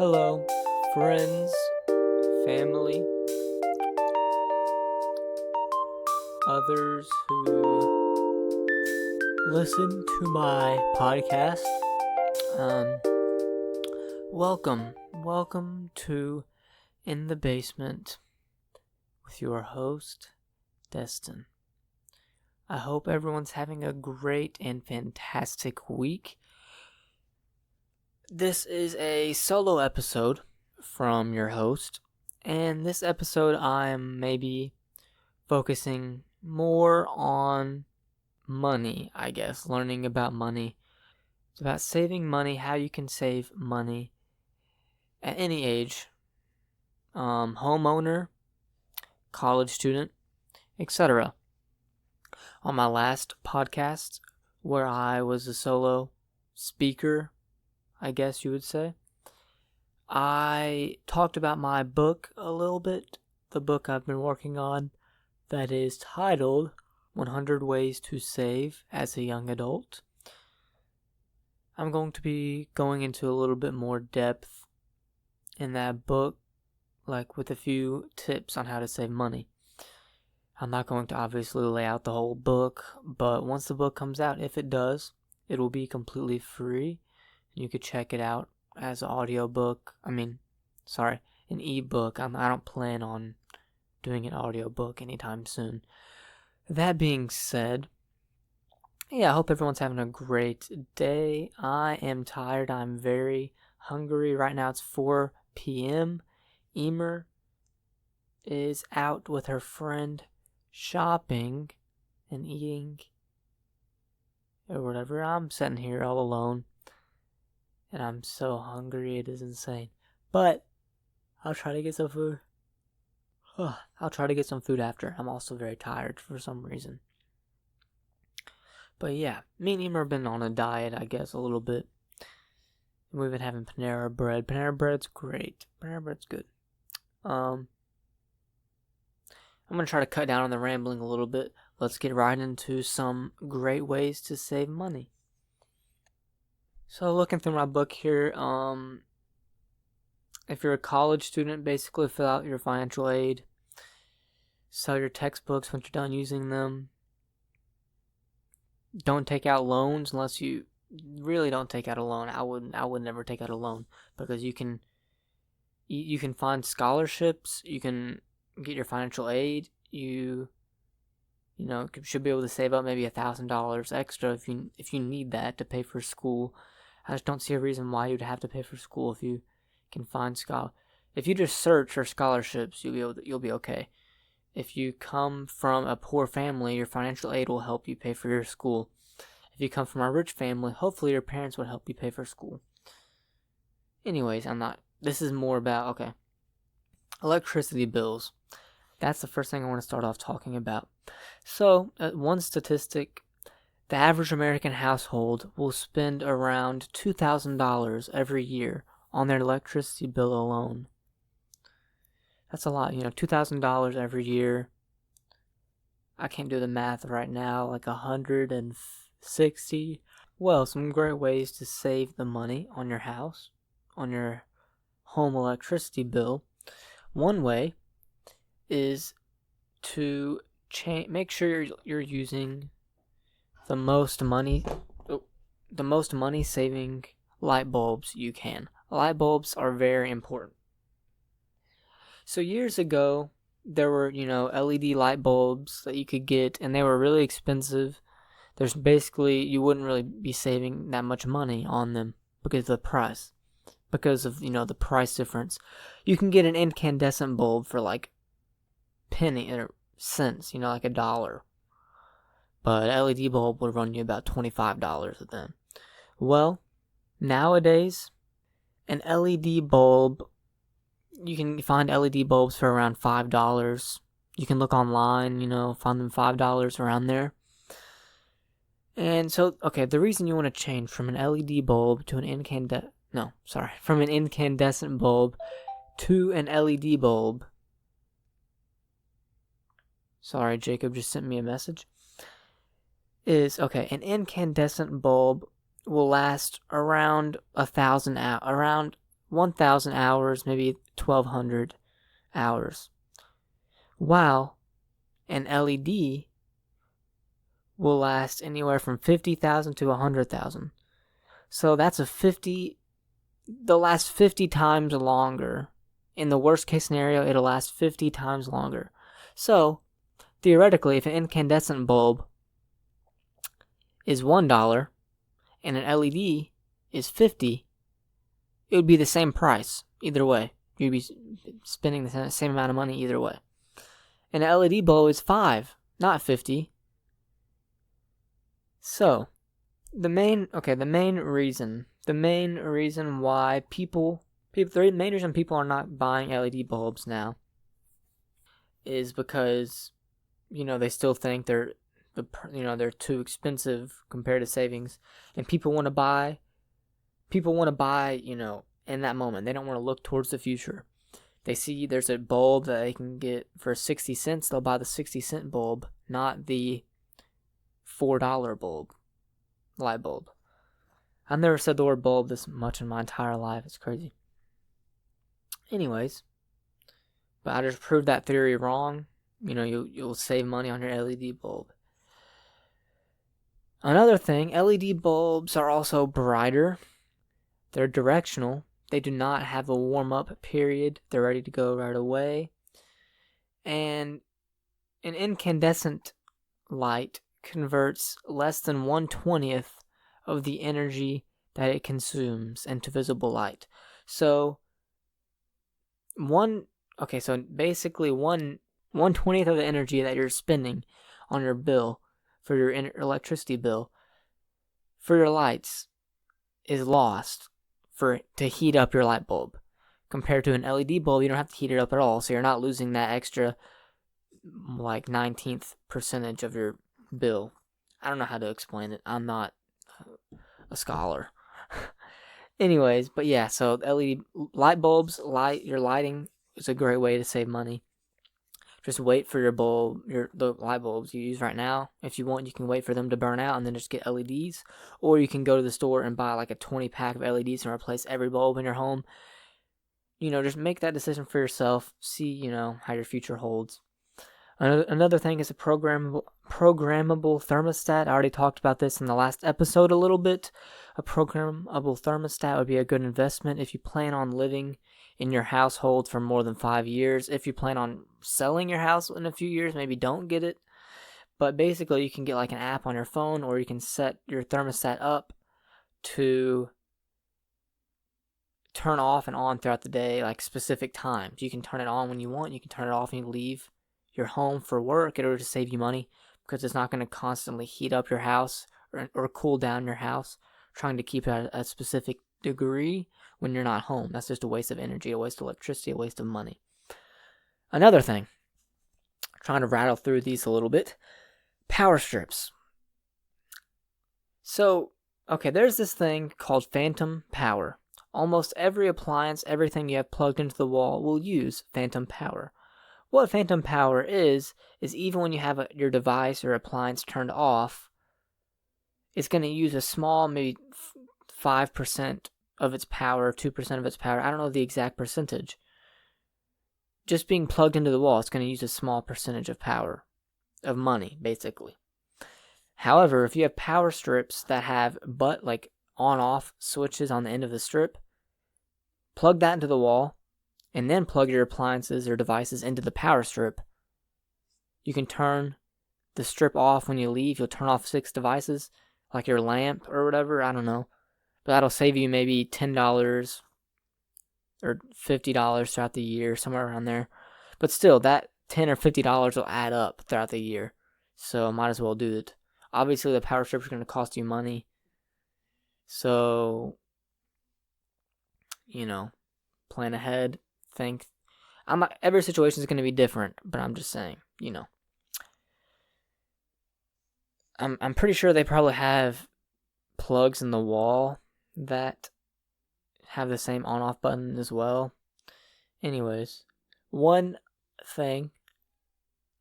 Hello, friends, family, others who listen to my podcast. Welcome to In the Basement with your host, Destin. I hope everyone's having a great and fantastic week. This is a solo episode from your host, and this episode I'm maybe focusing more on money, I guess, learning about money. It's about saving money, how you can save money at any age, homeowner, college student, etc. On my last podcast, where I was a solo speaker, I guess you would say, I talked about my book a little bit, the book I've been working on that is titled 100 Ways to Save as a Young Adult. I'm going to be going into a little bit more depth in that book, like with a few tips on how to save money. I'm not going to obviously lay out the whole book, but once the book comes out, if it does, it will be completely free. You could check it out as an an ebook. I don't plan on doing an audiobook anytime soon. That being said, I hope everyone's having a great day. I am tired. I'm very hungry. Right now it's 4 p.m. Emer is out with her friend shopping and eating or whatever. I'm sitting here all alone. And I'm so hungry, it is insane. But I'll try to get some food. I'll try to get some food after. I'm also very tired for some reason. But yeah, me and Emer have been on a diet, I guess, a little bit. And we've been having Panera bread. Panera bread's great. Panera bread's good. I'm going to try to cut down on the rambling a little bit. Let's get right into some great ways to save money. So looking through my book here, if you're a college student, basically fill out your financial aid, sell your textbooks once you're done using them. Don't take out loans unless you really don't take out a loan. I would never take out a loan because you can find scholarships, you can get your financial aid, you should be able to save up maybe $1,000 extra if you need that to pay for school. I just don't see a reason why you'd have to pay for school if you can find If you just search for scholarships, you'll be okay. If you come from a poor family, your financial aid will help you pay for your school. If you come from a rich family, hopefully your parents would help you pay for school. Anyways, this is more about, electricity bills. That's the first thing I want to start off talking about. So, one statistic, the average American household will spend around $2,000 every year on their electricity bill alone. That's a lot, $2,000 every year. I can't do the math right now, like 160. Well, some great ways to save the money on your house, on your home electricity bill. One way is to make sure you're using the most money saving light bulbs you can. Light bulbs are very important. So years ago, there were, LED light bulbs that you could get, and they were really expensive. You wouldn't really be saving that much money on them because of the price. Because of, the price difference. You can get an incandescent bulb for like penny or cents, like $1. But an LED bulb would run you about $25 with them. Well, nowadays, an LED bulb, you can find LED bulbs for around $5. You can look online, find them $5 around there. And so, the reason you want to change from an LED bulb to from an incandescent bulb to an LED bulb. Sorry, Jacob just sent me a message. An incandescent bulb will last around 1,000 hours, around 1,000 hours, maybe 1,200 hours. While an LED will last anywhere from 50,000 to 100,000. So that's they'll last 50 times longer. In the worst case scenario, it'll last 50 times longer. So, theoretically, if an incandescent bulb is $1 and an LED is $50, it would be the same price either way. You'd be spending the same amount of money either way. And an LED bulb is $5, not $50. So, the main reason why the main reason people are not buying LED bulbs now is because, they still think they're too expensive compared to savings, and people want to buy, in that moment. They don't want to look towards the future. They see there's a bulb that they can get for 60 cents, they'll buy the 60-cent bulb, not the $4 bulb, light bulb. I've never said the word bulb this much in my entire life. It's crazy. Anyways, but I just proved that theory wrong. You'll save money on your LED bulb. Another thing, LED bulbs are also brighter. They're directional. They do not have a warm-up period. They're ready to go right away. And an incandescent light converts less than 1/20th of the energy that it consumes into visible light. So, basically 1/20th of the energy that you're spending on your bill, for your electricity bill, for your lights, is lost to heat up your light bulb. Compared to an LED bulb, you don't have to heat it up at all, so you're not losing that extra 19th percentage of your bill. I don't know how to explain it. I'm not a scholar. Anyways, but yeah, so LED light bulbs, your lighting is a great way to save money. Just wait for the light bulbs you use right now. If you want, you can wait for them to burn out and then just get LEDs. Or you can go to the store and buy a 20-pack of LEDs and replace every bulb in your home. Just make that decision for yourself. See, how your future holds. Another thing is a programmable thermostat. I already talked about this in the last episode a little bit. A programmable thermostat would be a good investment if you plan on living in your household for more than 5 years. If you plan on selling your house in a few years, maybe don't get it. But basically, you can get an app on your phone, or you can set your thermostat up to turn off and on throughout the day, specific times. You can turn it on when you want. You can turn it off when you leave your home for work in order to save you money, because it's not going to constantly heat up your house or cool down your house, trying to keep it at a specific degree when you're not home. That's just a waste of energy, a waste of electricity, a waste of money. Another thing, trying to rattle through these a little bit, power strips. So, there's this thing called phantom power. Almost every appliance, everything you have plugged into the wall will use phantom power. What phantom power is even when you have your device or appliance turned off, it's going to use a small, maybe 5% of its power, 2% of its power. I don't know the exact percentage. Just being plugged into the wall, it's going to use a small percentage of power, of money, basically. However, if you have power strips that have on-off switches on the end of the strip, plug that into the wall, and then plug your appliances or devices into the power strip. You can turn the strip off when you leave. You'll turn off 6 devices, like your lamp or whatever, I don't know. But that'll save you maybe $10 or $50 throughout the year, somewhere around there. But still, that $10 or $50 will add up throughout the year. So might as well do it. Obviously, the power strip is going to cost you money. So, plan ahead. Think. Every situation is going to be different, but I'm just saying, I'm pretty sure they probably have plugs in the wall that have the same on-off button as well. Anyways, one thing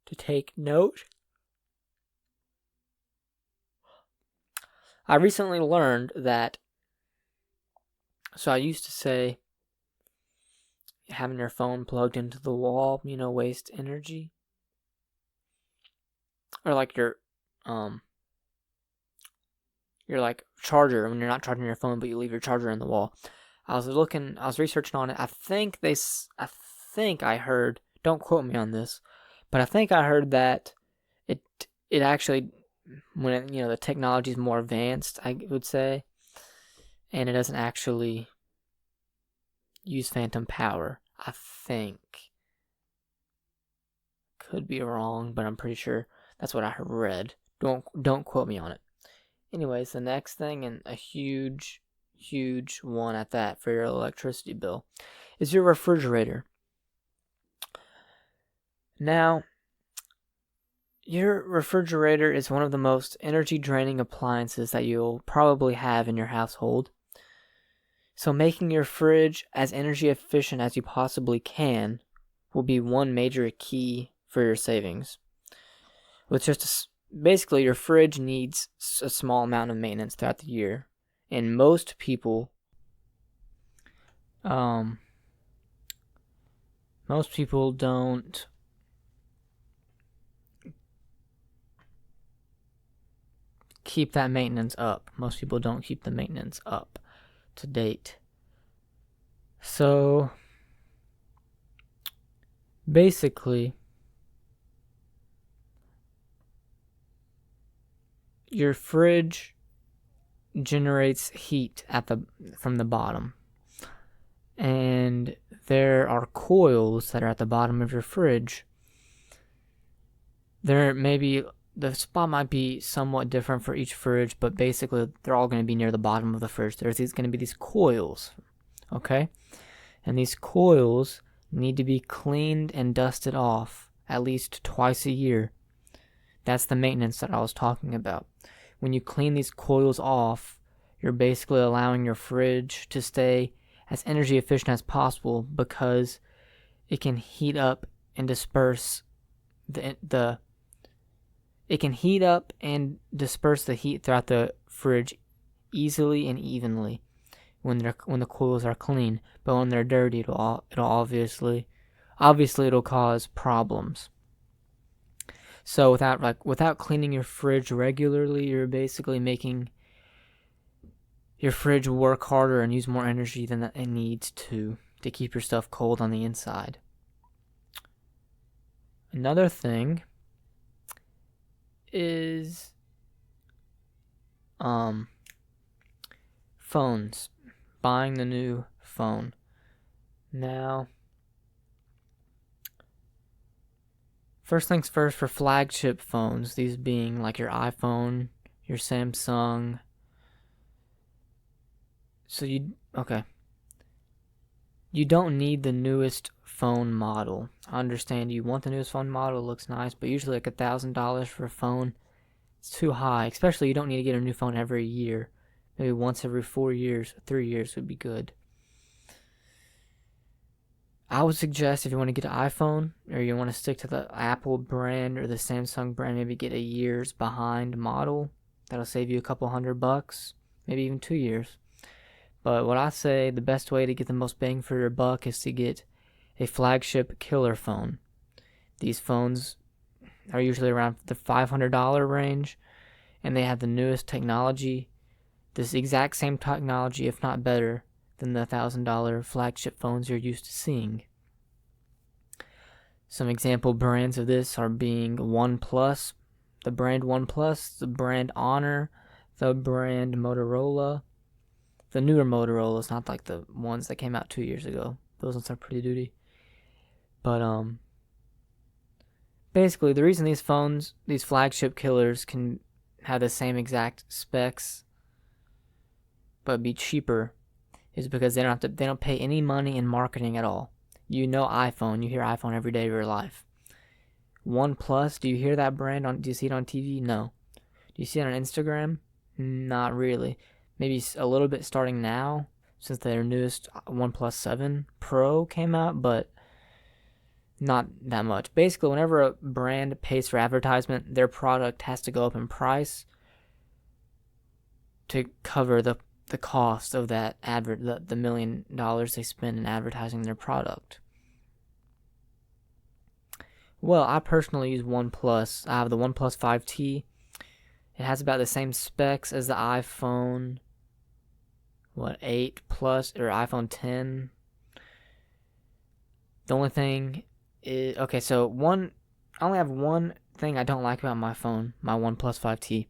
to take note. I recently learned that, so I used to say having your phone plugged into the wall, waste energy. Or like your like charger when you're not charging your phone, but you leave your charger in the wall. I was researching on it. I think I heard, don't quote me on this, but I think I heard that it actually, when the technology is more advanced, I would say, and it doesn't actually use phantom power. I think. Could be wrong, but I'm pretty sure that's what I read. Don't quote me on it. Anyways, the next thing, and a huge one at that for your electricity bill, is your refrigerator. Now, your refrigerator is one of the most energy-draining appliances that you'll probably have in your household. So making your fridge as energy efficient as you possibly can will be one major key for your savings. With basically, your fridge needs a small amount of maintenance throughout the year, and most people don't keep that maintenance up. Most people don't keep the maintenance up to date. So basically, your fridge generates heat from the bottom, and there are coils that are at the bottom of your fridge. The spot might be somewhat different for each fridge, but basically they're all going to be near the bottom of the fridge. There's going to be these coils, okay? And these coils need to be cleaned and dusted off at least twice a year. That's the maintenance that I was talking about. When you clean these coils off, you're basically allowing your fridge to stay as energy efficient as possible, because it can heat up and disperse the heat throughout the fridge easily and evenly when the coils are clean. But when they're dirty, it'll obviously it'll cause problems. So without cleaning your fridge regularly, you're basically making your fridge work harder and use more energy than it needs to keep your stuff cold on the inside. Another thing is phones. Buying the new phone. Now, first things first, for flagship phones, these being like your iPhone, your Samsung. So you don't need the newest phone model. I understand you want the newest phone model, it looks nice, but usually like $1,000 for a phone, it's too high. Especially you don't need to get a new phone every year. Maybe once every 4 years, 3 years would be good. I would suggest, if you want to get an iPhone, or you want to stick to the Apple brand or the Samsung brand, maybe get a year's behind model. That'll save you a couple $100, maybe even 2 years. But what I say, the best way to get the most bang for your buck is to get a flagship killer phone. These phones are usually around the $500 range, and they have the newest technology, this exact same technology, if not better, than the $1,000 flagship phones you're used to seeing. Some example brands of this are being OnePlus, the brand OnePlus, the brand Honor, the brand Motorola. The newer Motorola's, not like the ones that came out 2 years ago. Those ones are pretty duty. But basically, the reason these phones, these flagship killers, can have the same exact specs but be cheaper is because they don't pay any money in marketing at all. iPhone, you hear iPhone every day of your life. OnePlus, do you hear that brand do you see it on TV? No. Do you see it on Instagram? Not really. Maybe a little bit starting now, since their newest OnePlus 7 Pro came out, but not that much. Basically, whenever a brand pays for advertisement, their product has to go up in price to cover the the cost of that the $1 million they spend in advertising their product. Well, I personally use OnePlus. I have the OnePlus 5T. It has about the same specs as the iPhone 8 Plus or iPhone 10. The only thing is, okay, so I only have one thing I don't like about my phone, my OnePlus 5T,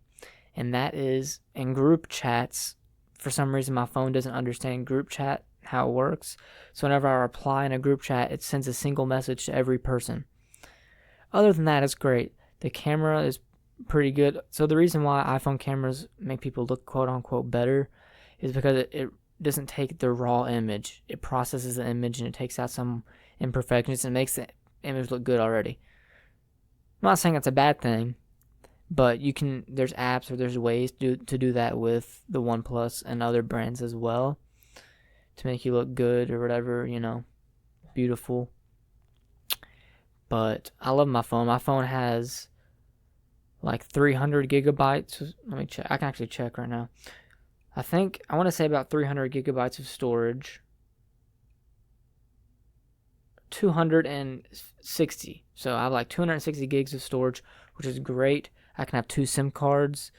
and that is in group chats. For some reason, my phone doesn't understand group chat, how it works. So whenever I reply in a group chat, it sends a single message to every person. Other than that, it's great. The camera is pretty good. So the reason why iPhone cameras make people look quote-unquote better is because it doesn't take the raw image. It processes the image and it takes out some imperfections and makes the image look good already. I'm not saying that's a bad thing, but there's apps or there's ways to do that with the OnePlus and other brands as well to make you look good or whatever, beautiful. But I love my phone. My phone has like 300 gigabytes. Let me check. I can actually check right now. I want to say about 300 gigabytes of storage. 260. So I have like 260 gigs of storage, which is great. I can have 2 SIM cards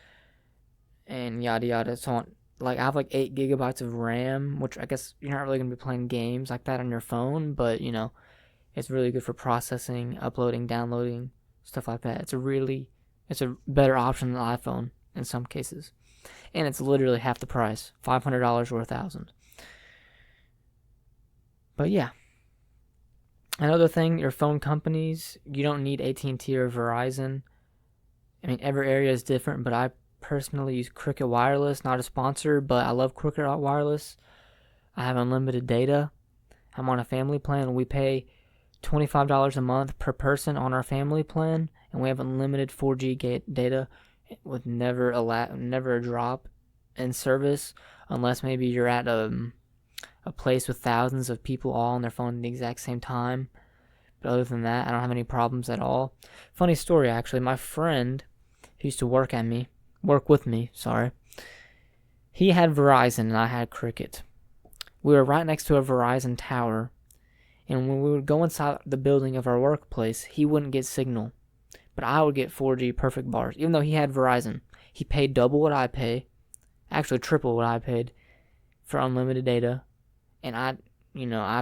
and yada yada. So I have like 8 gigabytes of RAM, which I guess you're not really going to be playing games like that on your phone, but it's really good for processing, uploading, downloading, stuff like that. It's a better option than the iPhone in some cases. And it's literally half the price, $500 or $1,000. But yeah. Another thing, your phone companies, you don't need AT&T or Verizon. I mean, every area is different, but I personally use Cricket Wireless, not a sponsor, but I love Cricket Wireless. I have unlimited data. I'm on a family plan, and we pay $25 a month per person on our family plan, and we have unlimited 4G data with never a drop in service, unless maybe you're at a place with thousands of people all on their phone at the exact same time. But other than that, I don't have any problems at all. Funny story, actually. My friend who used to work with me, he had Verizon and I had Cricket. We were right next to a Verizon tower, and when we would go inside the building of our workplace, he wouldn't get signal, but I would get 4G perfect bars, even though he had Verizon. He paid double what I pay, actually triple what I paid for unlimited data, and I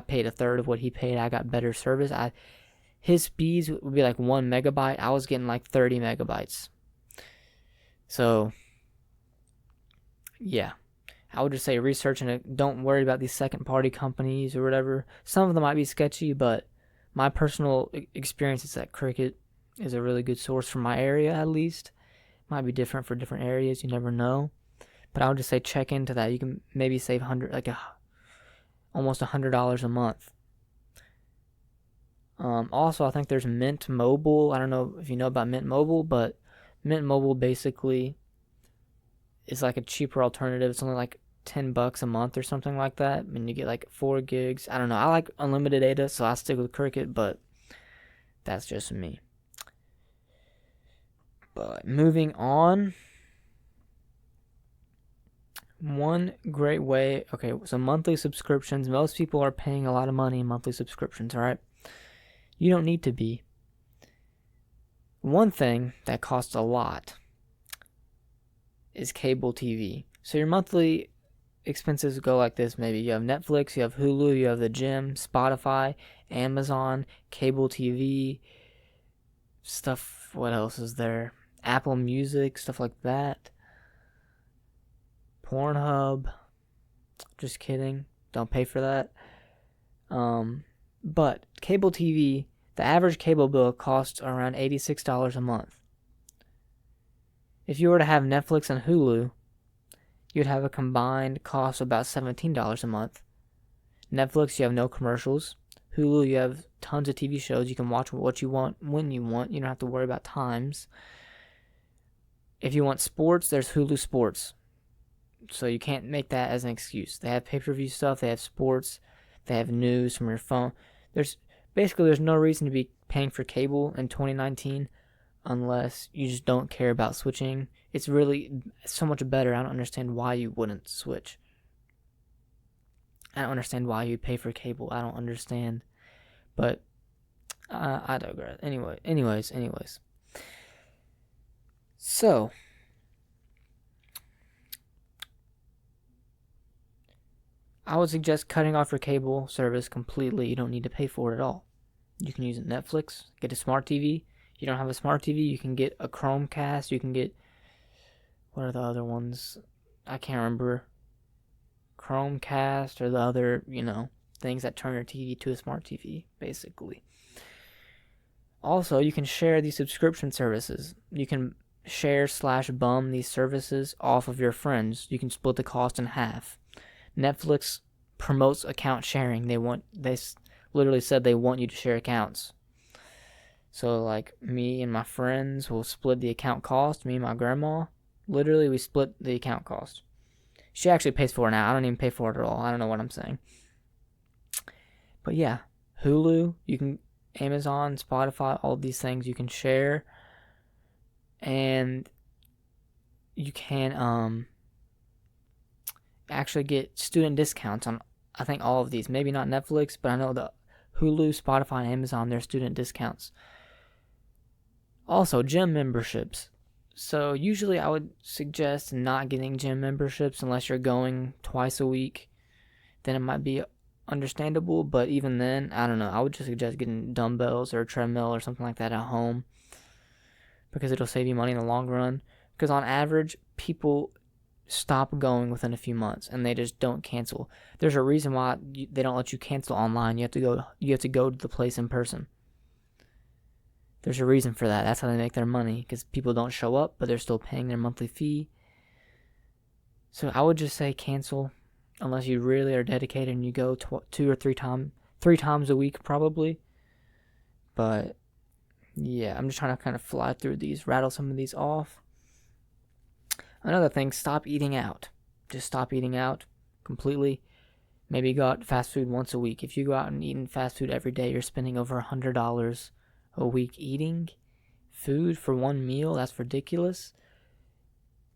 paid a third of what he paid. I got better service. His speeds would be like 1 megabyte. I was getting like 30 megabytes. So, yeah. I would just say research and don't worry about these second-party companies or whatever. Some of them might be sketchy, but my personal experience is that Cricket is a really good source for my area, at least. Might be different for different areas. You never know. But I would just say check into that. You can maybe save almost $100 a month. Also, I think there's Mint Mobile. I don't know if you know about Mint Mobile, but Mint Mobile basically is like a cheaper alternative. It's only like $10 a month or something like that, and you get like 4 gigs. I don't know. I like unlimited data, so I stick with Cricket, but that's just me. But moving on, one great way. Okay, so monthly subscriptions. Most people are paying a lot of money in monthly subscriptions. All right, you don't need to be. One thing that costs a lot is cable TV. So your monthly expenses go like this. Maybe you have Netflix, you have Hulu, you have the gym, Spotify, Amazon, cable TV, stuff. What else is there? Apple Music, stuff like that. Pornhub. Just kidding. Don't pay for that. But cable TV, the average cable bill costs around $86 a month. If you were to have Netflix and Hulu, you'd have a combined cost of about $17 a month. Netflix, you have no commercials. Hulu, you have tons of TV shows. You can watch what you want when you want. You don't have to worry about times. If you want sports, there's Hulu Sports. So you can't make that as an excuse. They have pay-per-view stuff. They have sports. They have news from your phone. There's no reason to be paying for cable in 2019 unless you just don't care about switching. It's really so much better. I don't understand why you wouldn't switch. I don't understand why you'd pay for cable. I don't understand. But I digress. Anyways. So, I would suggest cutting off your cable service completely. You don't need to pay for it at all. You can use Netflix, get a smart TV. You don't have a smart TV, you can get a Chromecast. You can get, what are the other ones? I can't remember. Chromecast or the other, things that turn your TV to a smart TV, basically. Also, you can share these subscription services. You can share/bum these services off of your friends. You can split the cost in half. Netflix promotes account sharing. They literally said they want you to share accounts. So like me and my friends will split the account cost. Me and my grandma, literally we split the account cost. She actually pays for it now. I don't even pay for it at all. I don't know what I'm saying. But yeah, Hulu, Amazon, Spotify, all these things you can share. And you can actually get student discounts on, I think, all of these. Maybe not Netflix, but I know the Hulu, Spotify, and Amazon, they're student discounts. Also, gym memberships. So usually I would suggest not getting gym memberships unless you're going twice a week. Then it might be understandable, but even then, I don't know. I would just suggest getting dumbbells or a treadmill or something like that at home, because it'll save you money in the long run. Because on average, people stop going within a few months and they just don't cancel. There's a reason why they don't let you cancel online. You have to go to the place in person. There's a reason for that. That's how they make their money, because people don't show up, but they're still paying their monthly fee. So I would just say cancel unless you really are dedicated and you go 2 or 3 times a week probably. But yeah, I'm just trying to kind of fly through these, rattle some of these off. Another thing, stop eating out. Just stop eating out completely. Maybe go out fast food once a week. If you go out and eat fast food every day, you're spending over $100 a week eating food for one meal. That's ridiculous.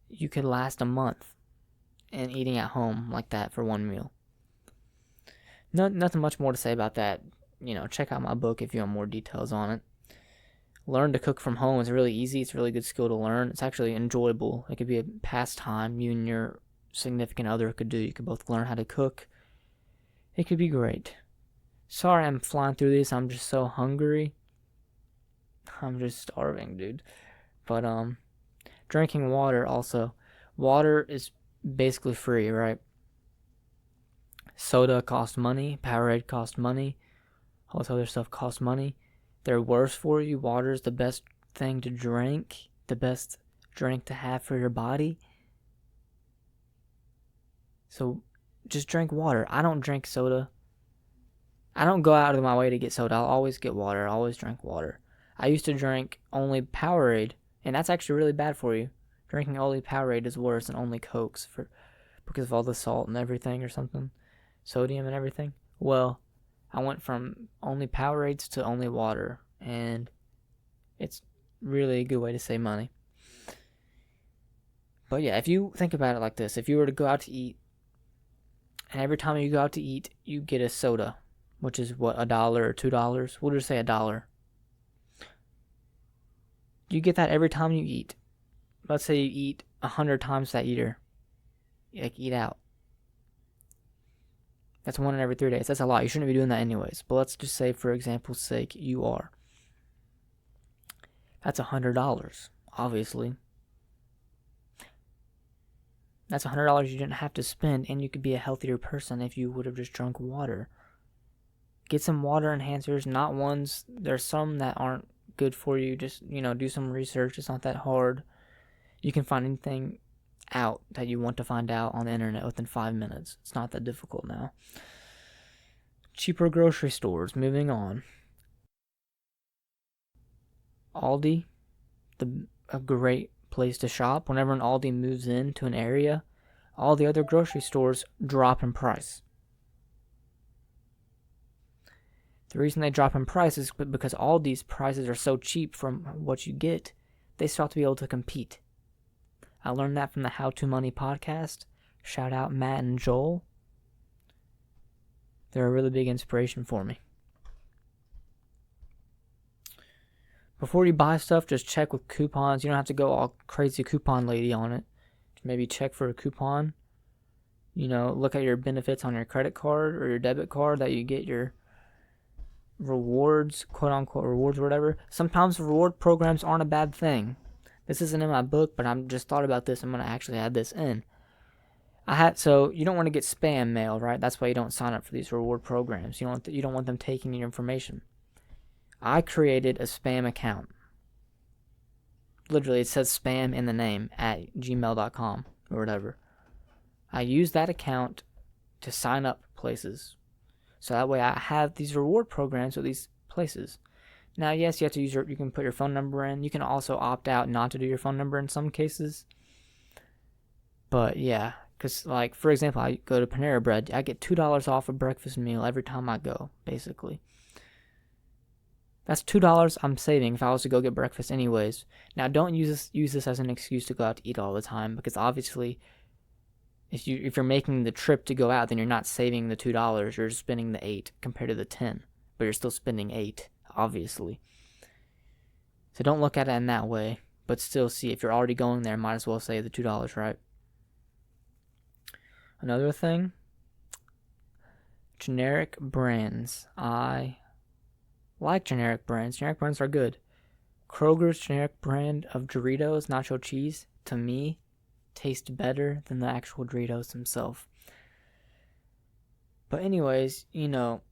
You could last a month in eating at home like that for one meal. Nothing much more to say about that. Check out my book if you want more details on it. Learn to cook from home is really easy. It's a really good skill to learn. It's actually enjoyable. It could be a pastime you and your significant other could do. You could both learn how to cook. It could be great. Sorry I'm flying through this. I'm just so hungry. I'm just starving, dude. But drinking water also. Water is basically free, right? Soda costs money. Powerade costs money. All this other stuff costs money. They're worse for you. Water is the best thing to drink. The best drink to have for your body. So just drink water. I don't drink soda. I don't go out of my way to get soda. I'll always get water. I always drink water. I used to drink only Powerade, and that's actually really bad for you. Drinking only Powerade is worse than only Cokes because of all the salt and everything or something. Sodium and everything. Well, I went from only Powerades to only water, and it's really a good way to save money. But yeah, if you think about it like this, if you were to go out to eat, and every time you go out to eat, you get a soda, which is what, $1 or $2? We'll just say $1. You get that every time you eat. Let's say you eat 100 times that year. Like, eat out. That's 1 in every 3 days. That's a lot. You shouldn't be doing that anyways. But let's just say, for example's sake, you are. That's $100, obviously. That's $100 you didn't have to spend, and you could be a healthier person if you would have just drunk water. Get some water enhancers, not ones. There's some that aren't good for you. Just, do some research. It's not that hard. You can find anything out that you want to find out on the internet within 5 minutes. It's not that difficult now. Cheaper grocery stores. Moving on. Aldi, a great place to shop. Whenever an Aldi moves into an area, all the other grocery stores drop in price. The reason they drop in price is because Aldi's prices are so cheap from what you get, they still have to be able to compete. I learned that from the How to Money podcast. Shout out Matt and Joel. They're a really big inspiration for me. Before you buy stuff, just check with coupons. You don't have to go all crazy coupon lady on it. Maybe check for a coupon. Look at your benefits on your credit card or your debit card that you get your rewards, quote unquote rewards or whatever. Sometimes reward programs aren't a bad thing. This isn't in my book, but I'm just thought about this. I'm going to actually add this in. So you don't want to get spam mail, right? That's why you don't sign up for these reward programs. You don't want them taking your information. I created a spam account. Literally, it says spam in the name at gmail.com or whatever. I use that account to sign up places. So that way I have these reward programs with these places. Now, yes, you have to you can put your phone number in. You can also opt out not to do your phone number in some cases. But yeah, because for example, I go to Panera Bread. I get $2 off a breakfast meal every time I go, basically. That's $2 I'm saving if I was to go get breakfast anyways. Now, don't use this as an excuse to go out to eat all the time, because obviously, if you're making the trip to go out, then you're not saving the $2. You're spending the $8 compared to the $10, but you're still spending $8, obviously. So don't look at it in that way, but still see if you're already going there, might as well save the $2, right? Another thing, generic brands. I like generic brands. Generic brands are good. Kroger's generic brand of Doritos nacho cheese, to me, tastes better than the actual Doritos themselves. But anyways, I don't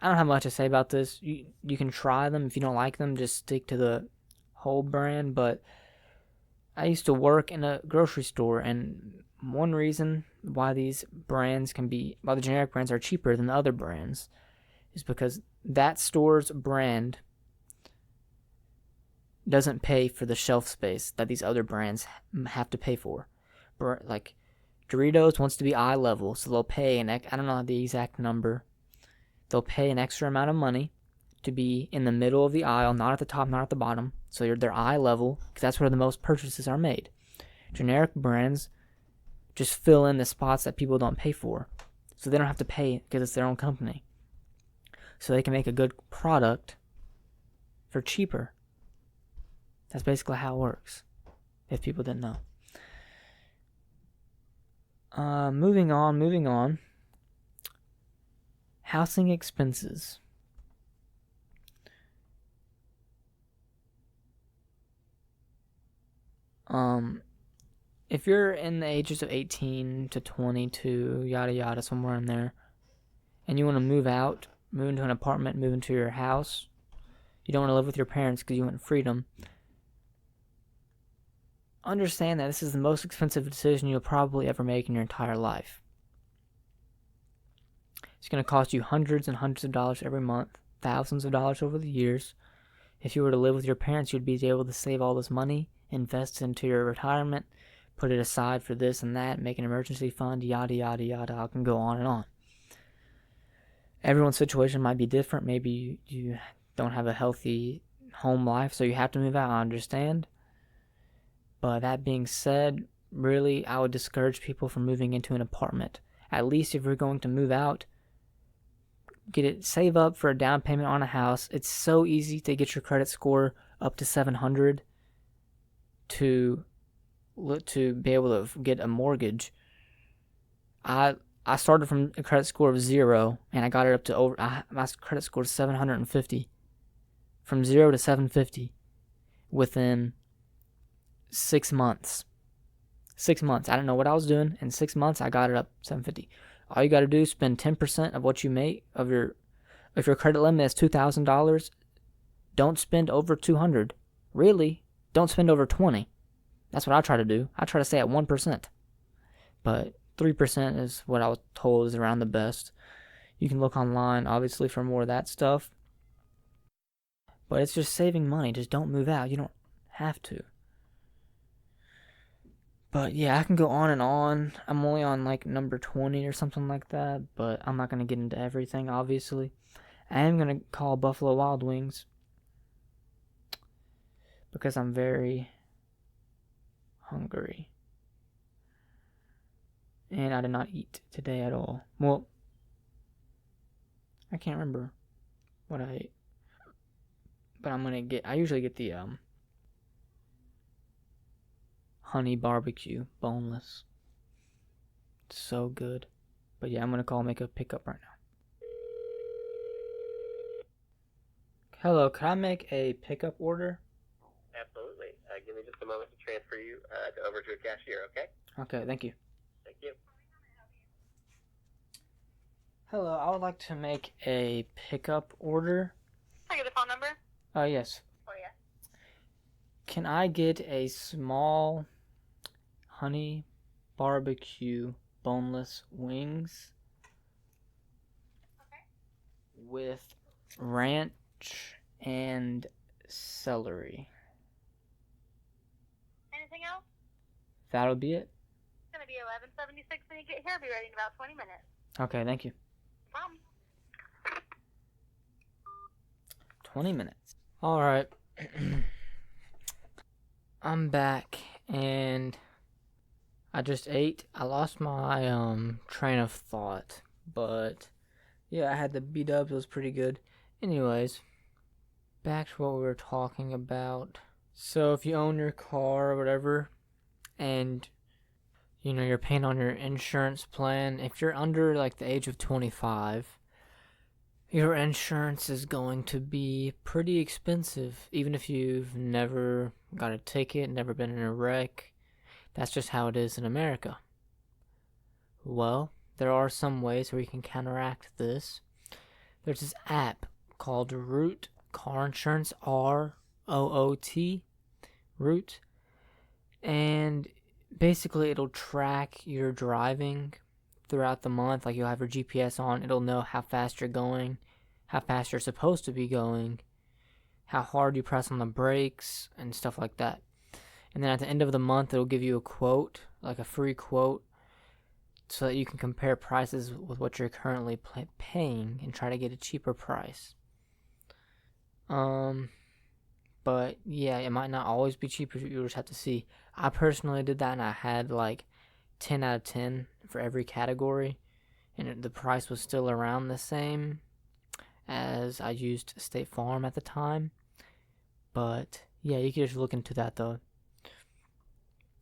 have much to say about this. You can try them. If you don't like them, just stick to the whole brand. But I used to work in a grocery store, and one reason why the generic brands are cheaper than the other brands is because that store's brand doesn't pay for the shelf space that these other brands have to pay for. Like Doritos wants to be eye level, so they'll pay I don't know the exact number. They'll pay an extra amount of money to be in the middle of the aisle, not at the top, not at the bottom. So they're eye level, because that's where the most purchases are made. Generic brands just fill in the spots that people don't pay for, so they don't have to pay because it's their own company. So they can make a good product for cheaper. That's basically how it works, if people didn't know. Moving on. Housing expenses. If you're in the ages of 18 to 22, yada yada, somewhere in there, and you want to move into an apartment, move into your house, you don't want to live with your parents because you want freedom, understand that this is the most expensive decision you'll probably ever make in your entire life. It's going to cost you hundreds and hundreds of dollars every month, thousands of dollars over the years. If you were to live with your parents, you'd be able to save all this money, invest into your retirement, put it aside for this and that, make an emergency fund, yada, yada, yada. I can go on and on. Everyone's situation might be different. Maybe you don't have a healthy home life, so you have to move out. I understand. But that being said, really, I would discourage people from moving into an apartment. At least if you're going to move out, save up for a down payment on a house. It's so easy to get your credit score up to 700 to be able to get a mortgage. I started from a credit score of 0, and I got it up to my credit score is 750. From 0 to 750 within 6 months. 6 months. I don't know what I was doing. In 6 months, I got it up 750. All you got to do is spend 10% of what you make if your credit limit is $2,000, don't spend over $200. Really, don't spend over $20. That's what I try to do. I try to stay at 1%. But 3% is what I was told is around the best. You can look online, obviously, for more of that stuff. But it's just saving money. Just don't move out. You don't have to. But yeah, I can go on and on. I'm only on number 20 or something like that. But I'm not going to get into everything, obviously. I am going to call Buffalo Wild Wings, because I'm very hungry. And I did not eat today at all. Well, I can't remember what I ate. But I usually get the honey barbecue boneless. It's so good. But yeah, I'm gonna make a pickup right now. Hello, can I make a pickup order? Absolutely. Give me just a moment to transfer you over to a cashier, okay? Okay, thank you. Thank you. Hello, I would like to make a pickup order. Can I get the phone number? Yes. Oh, yeah. Can I get a small honey barbecue boneless wings? Okay. With ranch and celery. Anything else? That'll be it? It's going to be 11:76 when you get here. I'll be ready in about 20 minutes. Okay, thank you. No problem. 20 minutes. Alright. I'm back and I just ate. I lost my train of thought, but yeah, I had the B-dubs. It was pretty good. Anyways, back to what we were talking about. So if you own your car or whatever, and you're paying on your insurance plan, if you're under like the age of 25, your insurance is going to be pretty expensive, even if you've never got a ticket, never been in a wreck. That's just how it is in America. Well, there are some ways where you can counteract this. There's this app called Root Car Insurance, ROOT, Root, and basically it'll track your driving throughout the month. Like, you'll have your GPS on, it'll know how fast you're going, how fast you're supposed to be going, how hard you press on the brakes, and stuff like that. And then at the end of the month, it'll give you a quote, like a free quote, so that you can compare prices with what you're currently paying and try to get a cheaper price. But yeah, it might not always be cheaper. You just have to see. I personally did that, and I had like 10 out of 10 for every category, and the price was still around the same as I used State Farm at the time. But yeah, you can just look into that though.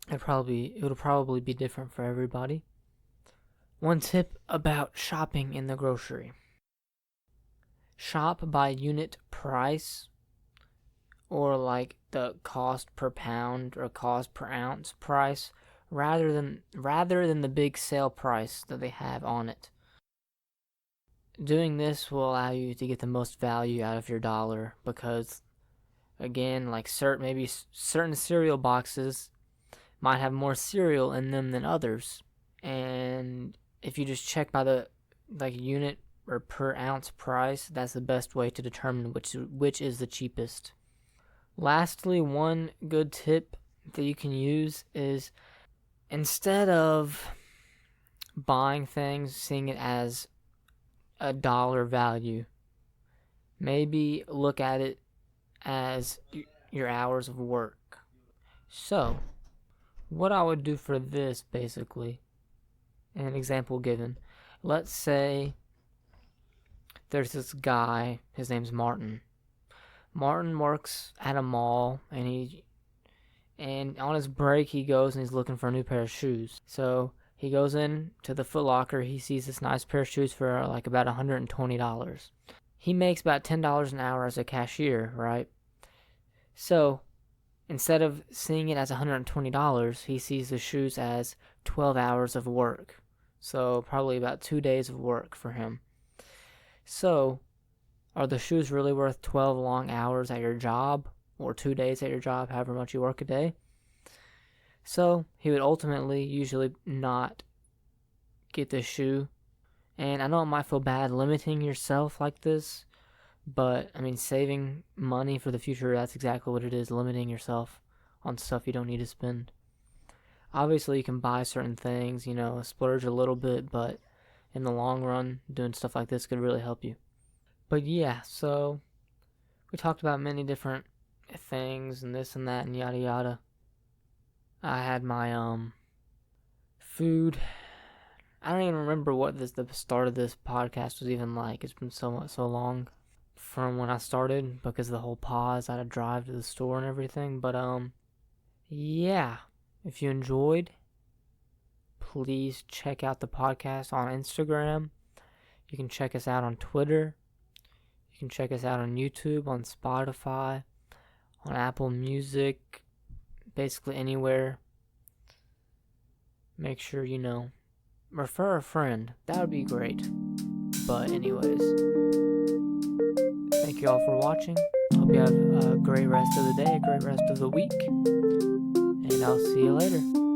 It'll probably be different for everybody. One tip about shopping in the grocery: shop by unit price, or like the cost per pound or cost per ounce price, rather than the big sale price that they have on it. Doing this will allow you to get the most value out of your dollar, because again, like maybe certain cereal boxes might have more cereal in them than others, and if you just check by the unit or per ounce price, that's the best way to determine which is the cheapest. Lastly, one good tip that you can use is, instead of buying things, seeing it as a dollar value, maybe look at it as your hours of work. So, what I would do for this, basically, an example given, let's say there's this guy, his name's Martin. Martin works at a mall, and on his break he goes and he's looking for a new pair of shoes. So he goes in to the Foot Locker, he sees this nice pair of shoes for like about $120. He makes about $10 an hour as a cashier, right? So instead of seeing it as $120, he sees the shoes as 12 hours of work. So probably about 2 days of work for him. So, are the shoes really worth 12 long hours at your job, or 2 days at your job, however much you work a day? So, he would ultimately usually not get the shoe. And I know it might feel bad limiting yourself like this, but I mean, saving money for the future, that's exactly what it is, limiting yourself on stuff you don't need to spend. Obviously, you can buy certain things, splurge a little bit, but in the long run, doing stuff like this could really help you. But yeah, so we talked about many different things and this and that and yada yada. I had my food I don't even remember what the start of this podcast was even like. It's been so long from when I started because of the whole pause. I had to drive to the store and everything. But yeah. If you enjoyed, please check out the podcast on Instagram. You can check us out on Twitter. You can check us out on YouTube, on Spotify, on Apple Music, basically anywhere. Make sure, refer a friend. That would be great. But anyways, thank you all for watching. Hope you have a great rest of the day, a great rest of the week. And I'll see you later.